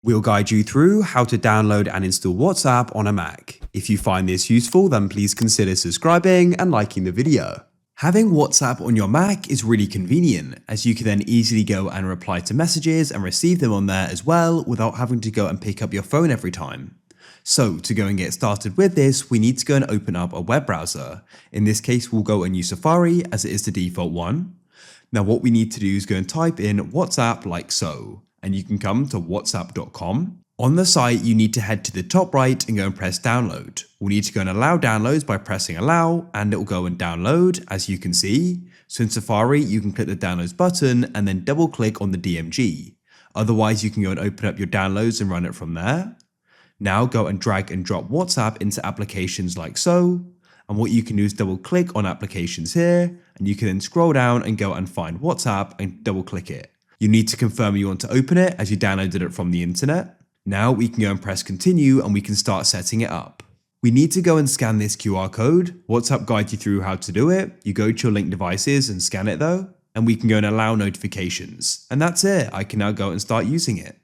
We'll guide you through how to download and install WhatsApp on a Mac. If you find this useful, then please consider subscribing and liking the video. Having WhatsApp on your Mac is really convenient, as you can then easily go and reply to messages and receive them on there as well without having to go and pick up your phone every time. So to go and get started with this, we need to go and open up a web browser. In this case, we'll go and use Safari as it is the default one. Now what we need to do is go and type in WhatsApp like so, and you can come to whatsapp.com. On the site, you need to head to the top right and go and press download. We'll need to go and allow downloads by pressing allow, and it will go and download, as you can see. So in Safari, you can click the downloads button and then double click on the DMG. Otherwise, you can go and open up your downloads and run it from there. Now go and drag and drop WhatsApp into applications like so. And what you can do is double click on applications here, and you can then scroll down and go and find WhatsApp and double click it. You need to confirm you want to open it as you downloaded it from the internet. Now we can go and press continue and we can start setting it up. We need to go and scan this QR code. WhatsApp guides you through how to do it. You go to your linked devices and scan it though, and we can go and allow notifications. And that's it. I can now go and start using it.